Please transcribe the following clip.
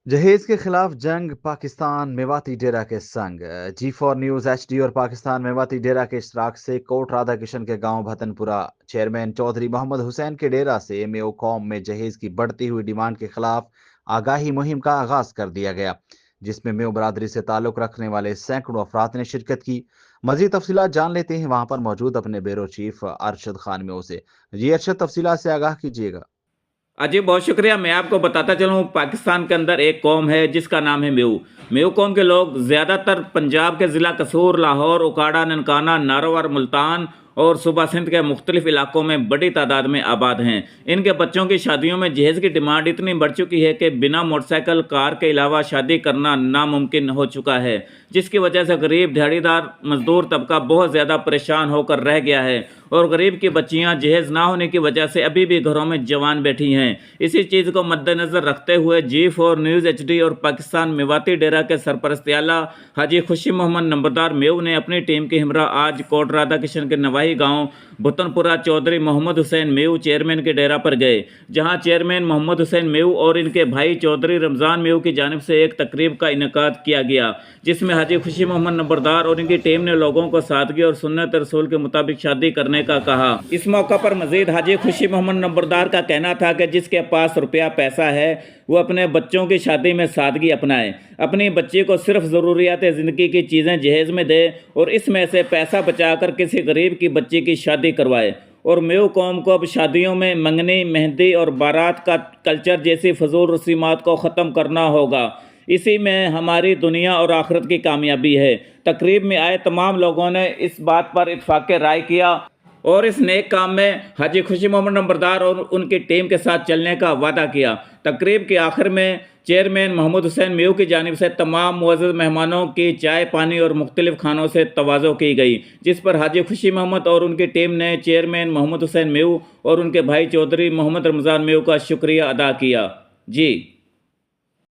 جہیز کے خلاف جنگ، پاکستان میواتی ڈیرا کے سنگ۔ G4 نیوز HD اور پاکستان میواتی ڈیرا کے اشتراک سے کوٹ رادھا کشن کے گاؤں بھتن پورہ چیئرمین چودھری محمد حسین کے ڈیرا سے MAO قوم میں جہیز کی بڑھتی ہوئی ڈیمانڈ کے خلاف آگاہی مہم کا آغاز کر دیا گیا، جس میں MAO برادری سے تعلق رکھنے والے سینکڑوں افراد نے شرکت کی۔ مزید تفصیلات جان لیتے ہیں وہاں پر موجود اپنے bureau chief Arshad Khan MAO سے۔ جی ارشد، تفصیلات سے آگاہ کیجیے گا۔ اجی بہت شکریہ۔ میں آپ کو بتاتا چلوں، پاکستان کے اندر ایک قوم ہے جس کا نام ہے میو قوم کے لوگ زیادہ تر پنجاب کے ضلع قصور، لاہور، اکاڑا، ننکانہ، ناروور، ملتان اور صوبہ سندھ کے مختلف علاقوں میں بڑی تعداد میں آباد ہیں۔ ان کے بچوں کی شادیوں میں جہیز کی ڈیمانڈ اتنی بڑھ چکی ہے کہ بنا موٹر سائیکل، کار کے علاوہ شادی کرنا ناممکن ہو چکا ہے، جس کی وجہ سے غریب دیہڑی دار مزدور طبقہ بہت زیادہ پریشان ہو کر رہ گیا ہے، اور غریب کی بچیاں جہیز نہ ہونے کی وجہ سے ابھی بھی گھروں میں جوان بیٹھی ہیں۔ اسی چیز کو مد نظر رکھتے ہوئے G4 نیوز HD اور پاکستان میواتی ڈیرا کے سرپرست اعلیٰ حاجی خوشی محمد نمبردار میو نے اپنی ٹیم کے ہمراہ آج کوٹ رادھا کشن کے نواحی گاؤں بھتن پورہ چودھری محمد حسین میو چیئرمین کے ڈیرا پر گئے، جہاں چیئرمین محمد حسین میو اور ان کے بھائی چودھری رمضان میو کی جانب سے ایک تقریب کا انعقاد کیا گیا، جس میں حاجی خوشی محمد نمبردار اور ان کی ٹیم نے لوگوں کو سادگی اور سنت رسول کے مطابق شادی کرنے کا کہا۔ اس موقع پر مزید حاجی خوشی محمد نمبردار کا کہنا تھا کہ جس کے پاس روپیہ پیسہ ہے وہ اپنے بچوں کی شادی میں سادگی اپنائے، اپنی بچی کو صرف ضروریات زندگی کی چیزیں جہیز میں دے اور اس میں سے پیسہ بچا کر کسی غریب کی بچی کی شادی کروائے۔ اور میو قوم کو اب شادیوں میں منگنی، مہندی اور بارات کا کلچر جیسی فضول رسومات کو ختم کرنا ہوگا، اسی میں ہماری دنیا اور آخرت کی کامیابی ہے۔ تقریب میں آئے تمام لوگوں نے اس بات پر اتفاق رائے کیا اور اس نیک کام میں حاجی خوشی محمد نمبردار اور ان کی ٹیم کے ساتھ چلنے کا وعدہ کیا۔ تقریب کے آخر میں چیئرمین محمد حسین میو کی جانب سے تمام معزز مہمانوں کی چائے پانی اور مختلف کھانوں سے تواضع کی گئی، جس پر حاجی خوشی محمد اور ان کی ٹیم نے چیئرمین محمد حسین میو اور ان کے بھائی چودھری محمد رمضان میو کا شکریہ ادا کیا۔ جی